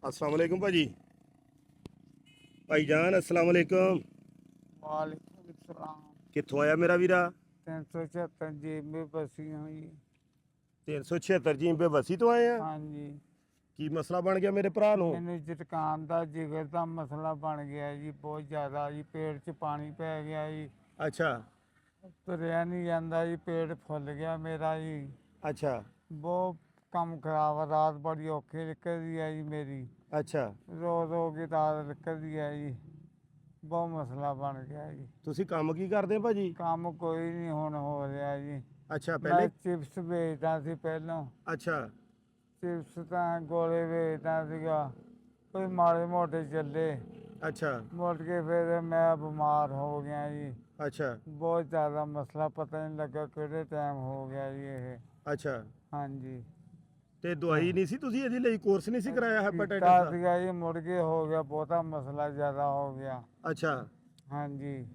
अस्सलाम वालेकुम भाजी। भाईजान अस्सलाम वालेकुम। वालेकुम सलाम। कित्थों आया मेरा वीरा? 376 जेब में बसी हुई। 376 जींबे बसी तो आए हैं। हाँ जी, की मसला बन गया मेरे भरा ਨੂੰ? ਮੈਨੂੰ ਜ਼ੁਕਾਮ ਦਾ ਜਿਗਰ ਦਾ ਮਸਲਾ ਬਣ ਗਿਆ ਜੀ, ਬਹੁਤ ਜ਼ਿਆਦਾ ਜੀ। ਪੇਟ 'ਚ ਪਾਣੀ ਪੈ ਗਿਆ ਜੀ, अच्छा ਤੁਰਿਆ ਨਹੀਂ ਜਾਂਦਾ ਜੀ, ਪੇਟ ਫੁੱਲ ਗਿਆ ਮੇਰਾ ਜੀ। अच्छा ਬਹੁਤ ਕੰਮ ਖਰਾਬ ਆ, ਰਾਤ ਬੜੀ ਔਖੀ ਨਿਕਲਦੀ ਹੈ ਜੀ ਮੇਰੀ। अच्छा। ਰੋ ਰੋ ਕੇ ਰਾਤ ਨਿਕਲਦੀ ਹੈ ਜੀ, ਬਹੁਤ ਮਸਲਾ ਬਣ ਗਿਆ ਜੀ। ਤੁਸੀਂ ਕੰਮ ਕੀ ਕਰਦੇ ਹੋ ਭਾਜੀ? ਕੰਮ ਕੋਈ ਨਹੀਂ ਹੁਣ ਹੋ ਰਿਹਾ ਜੀ। ਅੱਛਾ ਮੈਂ ਪਹਿਲੇ। ਚਿਪਸ ਵੇਚਦਾ ਸੀ ਪਹਿਲਾਂ, ਅੱਛਾ ਚਿਪਸ ਤਾਂ ਗੋਲੇ ਵੇਚਦਾ ਸੀਗਾ, ਕੋਈ ਮਾੜੇ ਮੋਟੇ ਚੱਲੇ। ਅੱਛਾ ਮੁੜ ਕੇ ਫਿਰ ਮੈਂ ਬਿਮਾਰ ਹੋ ਗਿਆ ਜੀ, ਅੱਛਾ ਬਹੁਤ ਜ਼ਿਆਦਾ ਮਸਲਾ, ਪਤਾ ਨਹੀਂ ਲੱਗਾ ਕਿਹੜੇ ਟਾਈਮ ਹੋ ਗਿਆ ਜੀ ਇਹ। ਅੱਛਾ। ਹਾਂਜੀ, ਤੇ ਦਵਾਈ ਨਹੀਂ ਸੀ ਤੁਸੀਂ ਇਹਦੇ ਲਈ ਕੋਰਸ ਨਹੀਂ ਸੀ ਕਰਾਇਆ ਹੈਪੇਟਾਈਟਸ ਕੀਤਾ ਦਾ? ਸੀਗਾ ਜੀ, ਮੁੜ ਕੇ ਹੋ ਗਿਆ, ਬਹੁਤਾ ਮਸਲਾ ਜ਼ਿਆਦਾ ਹੋ ਗਿਆ। ਅੱਛਾ ਹਾਂਜੀ,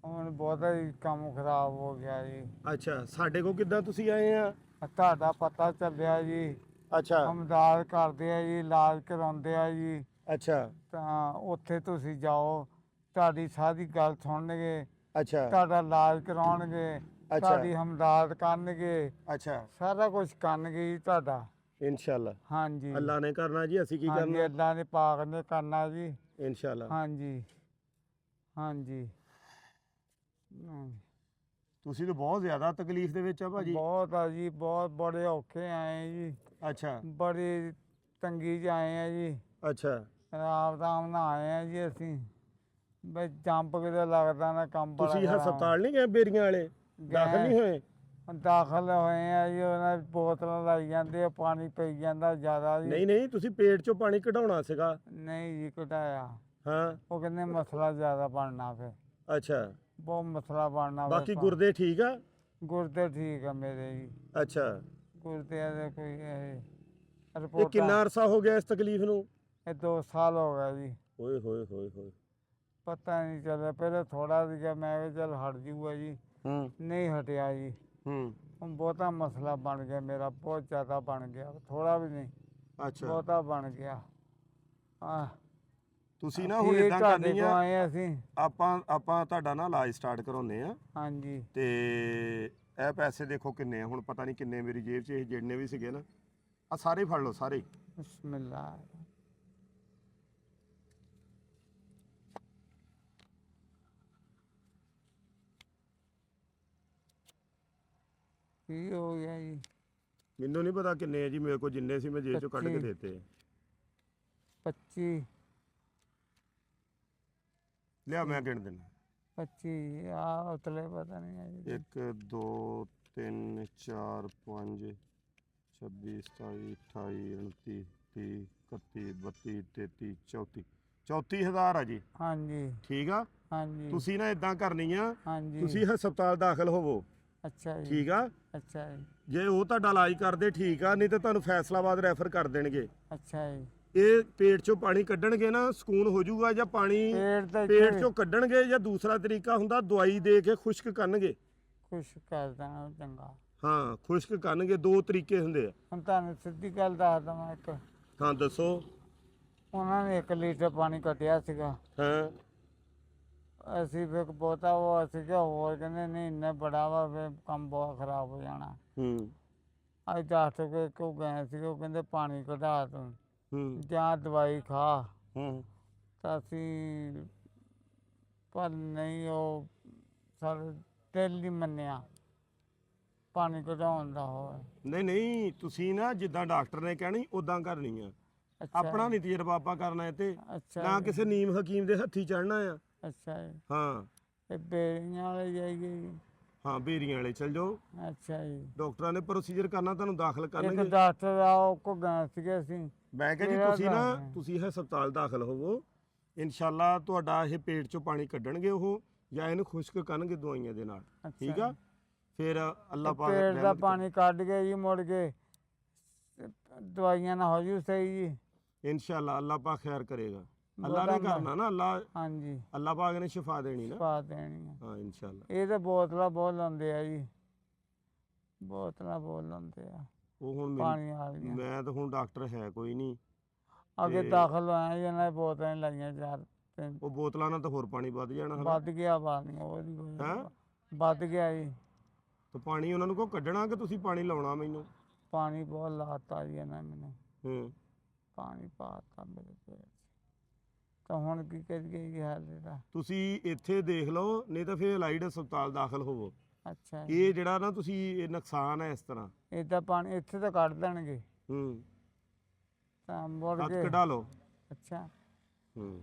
ਹੁਣ ਬਹੁਤਾ ਹੀ ਕੰਮ ਖਰਾਬ ਹੋ ਗਿਆ ਜੀ। ਅੱਛਾ। ਸਾਡੇ ਕੋਲ ਕਿੱਦਾਂ ਤੁਸੀਂ ਆਏ ਆ? ਤੁਹਾਡਾ ਪਤਾ ਚੱਲਿਆ ਜੀ, ਅੱਛਾ ਹਮਦਰਦ ਕਰਦੇ ਆ ਜੀ, ਇਲਾਜ ਕਰਾਉਂਦੇ ਆ ਜੀ। ਅੱਛਾ ਤਾਂ ਉੱਥੇ ਤੁਸੀਂ ਜਾਓ, ਤੁਹਾਡੀ ਸਾਰੀ ਗੱਲ ਸੁਣਨਗੇ, ਅੱਛਾ ਤੁਹਾਡਾ ਇਲਾਜ ਕਰਾਉਣਗੇ, ਅੱਛਾ ਤੁਹਾਡੀ ਹਮਦਰਦ ਕਰਨਗੇ, ਅੱਛਾ। ਸਾਰਾ ਕੁਝ ਕਰਨਗੇ ਜੀ ਤੁਹਾਡਾ। ਇਨਸ਼ਾਅੱਲਾ ਹਾਂਜੀ ਅੱਲਾ ਨੇ ਕਰਨਾ ਜੀ, ਅਸੀਂ ਕੀ ਹਾਂਜੀ, ਕਰਨਾ? ਅੱਲਾ ਨੇ ਪਾਕ ਨੇ ਕਰਨਾ ਜੀ। ਇਨਸ਼ਾਅੱਲਾ। ਹਾਂਜੀ ਹਾਂਜੀ। ਤੁਸੀਂ ਤਾਂ ਬਹੁਤ ਜ਼ਿਆਦਾ ਤਕਲੀਫ ਦੇ ਵਿੱਚ ਆ ਭਾਜੀ। ਬਹੁਤ ਆ ਜੀ, ਬਹੁਤ ਬੜੇ ਔਖੇ ਆਏ ਜੀ, ਅੱਛਾ ਬੜੀ ਤੰਗੀ 'ਚ ਆਏ ਆ ਜੀ। ਅੱਛਾ ਆਰਾਮ ਨਾਲ ਆਏ ਆ ਜੀ ਅਸੀਂ, ਬਈ ਜੰਪ ਕਿਤੇ ਲੱਗਦਾ ਨਾ, ਕੰਮ ਬੜਾ ਤੁਸੀਂ ਖਰਾਬ। ਹਸਪਤਾਲ ਨਹੀਂ ਗਏ ਬੇਰੀਆਂ ਵਾਲੇ? ਦਾਖਲ ਨਹੀਂ ਹੋਏ? ਦਾਖਲ ਹੋਏ ਆ ਜੀ, ਉਹਨਾਂ ਦੀ ਬੋਤਲਾਂ ਲਾਈ ਜਾਂਦੇ ਆ, ਪਾਣੀ ਪਈ ਜਾਂਦਾ ਜ਼ਿਆਦਾ ਜੀ। ਨਹੀਂ ਨਹੀਂ, ਤੁਸੀਂ ਪੇਟ ਚੋਂ ਪਾਣੀ ਕਢਾਉਣਾ ਸੀਗਾ। ਨਹੀਂ ਜੀ ਘਟਾਇਆ, ਹਾਂ ਉਹ ਕਹਿੰਦੇ ਮਸਲਾ ਜ਼ਿਆਦਾ ਬਣਨਾ, ਫਿਰ ਅੱਛਾ। ਬਹੁਤ ਮਸਲਾ ਬਣਨਾ ਬਾਕੀ ਫਿਰ। ਗੁਰਦੇ ਠੀਕ ਆ? ਗੁਰਦੇ ਠੀਕ ਆ ਮੇਰੇ ਜੀ, ਅੱਛਾ। ਗੁਰਦਿਆਂ ਦੇ ਕੋਈ ਇਹ ਰਿਪੋਰਟਾਂ। ਕਿੰਨਾ ਅਰਸਾ ਹੋ ਗਿਆ ਇਸ ਤਕਲੀਫ ਨੂੰ? ਇਹ 2 ਸਾਲ ਹੋ ਗਏ ਜੀ, ਓਏ ਹੋਏ ਹੋਏ ਹੋਏ। ਪਤਾ ਨਹੀਂ ਚੱਲਿਆ। ਪਹਿਲਾਂ ਥੋੜਾ ਸੀਗਾ, ਮੈਂ ਕਿਹਾ ਚੱਲ ਹਟ ਜੂਗਾ ਜੀ, ਹੂੰ ਨਹੀਂ ਹਟਿਆ ਜੀ। ਹੂੰ। ਹੁਣ ਬਹੁਤਾ ਮਸਲਾ ਬਣ ਗਿਆ ਮੇਰਾ, ਬਹੁਤ ਜ਼ਿਆਦਾ ਬਣ ਗਿਆ, ਥੋੜਾ ਵੀ ਨਹੀਂ, ਅੱਛਾ। ਬਹੁਤਾ ਬਣ ਗਿਆ। ਆ ਤੁਸੀਂ ਨਾ ਹੁਣ ਇਦਾਂ ਤੁਹਾਡੇ ਕਰਨੀ ਕੋਲ ਆ, ਆਏ ਅਸੀਂ। ਆਪਾਂ ਤੁਹਾਡਾ ਨਾ ਇਲਾਜ ਸਟਾਰਟ ਕਰਾਉਨੇ ਆ। ਹਾਂਜੀ ਤੇ ਇਹ ਪੈਸੇ ਦੇਖੋ ਕਿੰਨੇ ਆ, ਹੁਣ ਪਤਾ ਨਹੀਂ ਕਿੰਨੇ ਮੇਰੀ ਜੇਬ 'ਚ, ਇਹ ਜਿੰਨੇ ਵੀ ਸੀਗੇ ਨਾ, ਆ ਸਾਰੇ ਫੜ ਲਓ ਸਾਰੇ। ਬਿਸਮਿਲ੍ਲਾ। ਕੀ ਹੋ ਗਿਆ ਜੀ? ਮੈਨੂੰ ਨਹੀਂ ਪਤਾ ਕਿੰਨੇ ਆ ਜੀ, ਮੇਰੇ ਕੋਲ ਜਿੰਨੇ ਸੀ ਮੈਂ ਜੇਬ 'ਚੋਂ ਕੱਢ ਕੇ 25 ਦੇਤੇ ਆ। 25 ਲਿਆ ਮੈਂ ਗਿਣ ਦਿੰਦਾ। 25 ਆ ਉਤਲੇ ਪਤਾ ਨਹੀਂ ਹੈ ਜੀ। 1 2 3 4 5 26 27 28 29 30 31 32 33 34 34000 ਆ ਜੀ। ਹਾਂਜੀ ਠੀਕ ਆ। ਹਾਂਜੀ ਤੁਸੀਂ ਨਾ ਇਦਾਂ ਕਰਨੀ ਆ, ਹਾਂਜੀ। ਤੁਸੀਂ ਹਸਪਤਾਲ ਦਾਖਲ ਹੋਵੋ। ਅੱਛਾ ਜੀ। ਠੀਕ ਆ। ਅੱਛਾ ਜੀ। ਜੇ ਉਹ ਤੁਹਾਡਾ ਇਲਾਜ ਕਰਦੇ ਠੀਕ ਆ, ਨਹੀਂ ਤਾਂ ਤੁਹਾਨੂੰ ਫੈਸਲਾਬਾਦ ਰੈਫਰ ਕਰ ਦੇਣਗੇ। ਅੱਛਾ ਜੀ। ਇਹ ਪੇਟ ਚੋਂ ਪਾਣੀ ਕੱਢਣਗੇ ਨਾ, ਸਕੂਨ ਹੋ ਜਾਊਗਾ। ਜਾਂ ਪਾਣੀ ਪੇਟ ਚੋਂ ਕੱਢਣਗੇ, ਜਾਂ ਦੂਸਰਾ ਤਰੀਕਾ ਹੁੰਦਾ ਦਵਾਈ ਦੇ ਕੇ ਖੁਸ਼ਕ ਕਰਨਗੇ। ਖੁਸ਼ ਕਰ ਦੇਣਾ ਚੰਗਾ। ਹਾਂ ਖੁਸ਼ਕ ਕਰਨਗੇ, 2 ਤਰੀਕੇ ਹੁੰਦੇ ਆ। ਹੁਣ ਤੁਹਾਨੂੰ ਸਿੱਧੀ ਗੱਲ ਦੱਸ ਦਵਾਂ ਇੱਕ। ਹਾਂ ਦੱਸੋ। ਉਹਨਾਂ ਨੇ 1 ਲੀਟਰ ਪਾਣੀ ਕੱਢਿਆ ਸੀਗਾ, ਹਾਂ ਅਸੀਂ ਫਿਰ ਬਹੁਤਾ ਉਹ ਸੀਗਾ, ਹੋਰ ਕਹਿੰਦੇ ਨਹੀਂ ਇੰਨਾ ਬੜਾ ਵਾ, ਫਿਰ ਕੰਮ ਬਹੁਤ ਖਰਾਬ ਹੋ ਜਾਣਾ। ਹੂੰ ਅੱਜ ਡਾਕਟਰ ਕੋਲ ਕਿਉਂ ਗਏ ਸੀਗੇ, ਉਹ ਕਹਿੰਦੇ ਪਾਣੀ ਕਢਾ ਤੂੰ ਹੂੰ ਜਾਂ ਦਵਾਈ ਖਾ। ਹੂੰ। ਤਾਂ ਅਸੀਂ ਪਰ ਨਹੀਂ, ਉਹ ਸਰ ਦਿਲ ਨਹੀਂ ਮੰਨਿਆ ਪਾਣੀ ਕਢਾਉਣ ਦਾ। ਹੋਵੇ ਨਹੀਂ ਨਹੀਂ, ਤੁਸੀਂ ਨਾ ਜਿੱਦਾਂ ਡਾਕਟਰ ਨੇ ਕਹਿਣੀ ਉਦਾਂ ਕਰਨੀ ਆ। ਅੱਛਾ ਆਪਣਾ ਨਹੀਂ ਤਜਰਬਾ ਆਪਾਂ ਕਰਨਾ ਇਹ ਤੇ, ਅੱਛਾ ਨਾ ਜੀ। ਕਿਸੇ ਨੀਮ ਹਕੀਮ ਦੇ ਹੱਥੀ ਚੜਨਾ ਆ। ਅੱਛਾ ਜੀ। ਹਾਂ ਇਹ ਬੇੜੀਆਂ ਵਾਲੇ ਜਾਈਏ ਜੀ? ਹਾਂ ਬੇਰੀਆਂ ਵਾਲੇ ਚਲ ਜਾਓ, ਅੱਛਾ ਜੀ। ਡਾਕਟਰਾਂ ਨੇ ਪ੍ਰੋਸੀਜਰ ਕਰਨਾ, ਤੁਹਾਨੂੰ ਦਾਖਲ ਇੱਕ ਕਰਨਗੇ। ਡਾਕਟਰ ਆ, ਉਹ ਕੋ ਗਏ ਸੀਗੇ ਅਸੀਂ। ਮੈਂ ਕਿਹਾ ਜੀ ਕਿਹੜਾ ਤੁਸੀਂ ਨਾ, ਦੱਸ? ਤੁਸੀਂ ਹਸਪਤਾਲ ਦਾਖਲ ਹੋਵੋ। ਇਨਸ਼ਾਅੱਲਾ ਤੁਹਾਡਾ ਇਹ ਪੇਟ ਚੋਂ ਪਾਣੀ ਕੱਢਣਗੇ ਉਹ, ਜਾਂ ਇਹਨੂੰ ਖੁਸ਼ਕ ਕਰਨਗੇ ਦਵਾਈਆਂ ਦੇ ਨਾਲ। ਅੱਛਾ ਠੀਕ ਆ। ਫਿਰ ਅੱਲਾਹ ਪਾਕ ਪੇਟ ਦਾ ਰਹਿਮਤ ਪਾਣੀ ਕੱਢ ਕੇ ਜੀ, ਮੁੜ ਕੇ ਦਵਾਈਆਂ ਨਾ ਹੋ ਜੂ ਸਹੀ ਜੀ। ਇਨਸ਼ਾਅੱਲਾ ਅੱਲਾਹ ਪਾਕ ਖੈਰ ਕਰੇਗਾ। ਅੱਲਾਹ ਨੇ ਬਹੁਤਾ ਕਰਨਾ ਨਾ, ਹਾਂਜੀ ਅੱਲਾਹ ਪਾਕ ਨੇ ਸ਼ਿਫਾ ਦੇਣੀ ਨਾ। ਪਾ ਦੇਣੀ ਆ। ਹਾਂ ਇਨਸ਼ਾਅੱਲਾ। ਇਹ ਤਾਂ ਬੋਤਲਾਂ ਬਹੁਤ ਲਾਉਂਦੇ ਆ ਜੀ, ਬੋਤਲਾਂ ਬਹੁਤ ਲਾਉਂਦੇ ਆ ਉਹ ਹੁਣ ਪਾਣੀ ਵਾਲੀਆਂ। ਮੈਂ ਤਾਂ ਹੁਣ ਡਾਕਟਰ ਹੈ ਕੋਈ ਨਹੀਂ। ਅੱਗੇ ਤੇ- ਦਾਖਲ ਹੋਇਆ ਜੀ, ਉਹਨਾਂ ਨੇ ਬੋਤਲਾਂ ਲਾਈਆਂ 4 3 ਉਹ ਬੋਤਲਾਂ ਨਾਲ ਤਾਂ ਹੋਰ ਪਾਣੀ ਵੱਧ ਜਾਣਾ ਹਨਾ। ਵੱਧ ਗਿਆ ਪਾਣੀ, ਉਹਦੀ ਕੋਈ ਹੈਂ? ਵੱਧ ਗਿਆ ਜੀ। ਤੇ ਪਾਣੀ ਉਹਨਾਂ ਨੂੰ ਕੋ ਕੱਢਣਾ ਕਿ ਤੁਸੀਂ ਪਾਣੀ ਲਾਉਣਾ ਮੈਨੂੰ? ਪਾਣੀ ਬਹੁਤ ਲਾਤਾ ਜੀ ਇਹਨਾਂ ਨੇ ਮੈਨੂੰ, ਹੂੰ ਪਾਣੀ ਪਾਤਾ ਮੇਰੇ ਪੇਟ 'ਚ। ਤਾਂ ਹੁਣ ਕੀ ਕਰੀਏ ਜੀ ਹਾਲ ਇਹਦਾ? ਤੁਸੀਂ ਇੱਥੇ ਦੇਖ ਲਓ, ਨਹੀਂ ਤਾਂ ਫਿਰ ਐਲਾਈਡ ਹਸਪਤਾਲ ਦਾਖਲ ਹੋਵੋ। ਅੱਛਾ ਜੀ, ਇਹ ਜਿਹੜਾ ਨਾ ਤੁਸੀਂ ਇਹ ਨੁਕਸਾਨ ਹੈ ਇਸ ਤਰ੍ਹਾਂ। ਏਦਾਂ ਪਾਣੀ ਇੱਥੇ ਤਾਂ ਕੱਢ ਦੇਣਗੇ ਹੂੰ ਤਾਂ ਮੁੜ ਹੱਥ ਕੇ। ਕਢਾ ਲਓ। ਅੱਛਾ, ਹੂੰ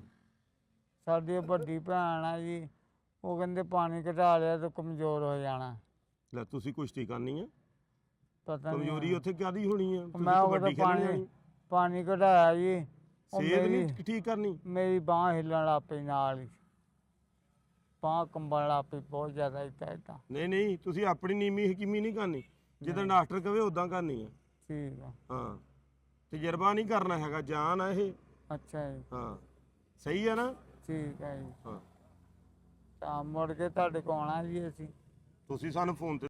ਸਾਡੀ ਵੱਡੀ ਭੈਣ ਆ ਜੀ, ਉਹ ਕਹਿੰਦੇ ਪਾਣੀ ਘਟਾ ਲਿਆ ਤਾਂ ਕਮਜ਼ੋਰ ਹੋ ਜਾਣਾ। ਲੈ ਤੁਸੀਂ ਕੁਸ਼ਤੀ ਕਰਨੀ ਆ, ਪਤਾ ਨਹੀਂ ਕਮਜ਼ੋਰੀ ਉੱਥੇ ਕਾਦੀ ਹੋਣੀ ਆ? ਤੁਸੀਂ ਮੈਂ ਕਬੱਡੀ ਉਹਦਾ ਖੇਡਣੀ ਆਣੀ, ਪਾਣੀ ਘਟਾਇਆ ਜੀ, ਉਹ ਸਿਹਤ ਮੇਰੀ ਨਹੀਂ ਠੀਕ ਕਰਨੀ। ਮੇਰੀ ਬਾਂਹ ਹਿੱਲਣ ਲੱਗ ਪਈ ਨਾਲ ਹੀ, ਬਾਂਹ ਕੰਬਣ ਲੱਗ ਪਈ ਬਹੁਤ ਜ਼ਿਆਦਾ ਏਦਾਂ ਏਦਾਂ। ਨਹੀਂ ਨਹੀਂ, ਤੁਸੀਂ ਆਪਣੀ ਨੀਮੀ ਹਕੀਮੀ ਨਹੀਂ ਕਰਨੀ, ਜਿੱਦਾਂ ਡਾਕਟਰ ਕਵੇ ਉਦਾਂ ਕਰਨੀ ਆ। ਠੀਕ ਆ, ਹਾਂ ਤਜਰਬਾ ਨਹੀਂ ਕਰਨਾ ਹੈਗਾ, ਜਾਨ ਆ ਇਹ। ਅੱਛਾ ਜੀ, ਹਾਂ ਸਹੀ ਆ ਨਾ? ਠੀਕ ਹੈ ਜੀ। ਹਾਂ ਤਾਂ ਮੁੜ ਕੇ ਤੁਹਾਡੇ ਕੋਲ ਆਉਣਾ ਜੀ ਅਸੀਂ। ਤੁਸੀਂ ਸਾਨੂੰ ਫੋਨ ਤੇ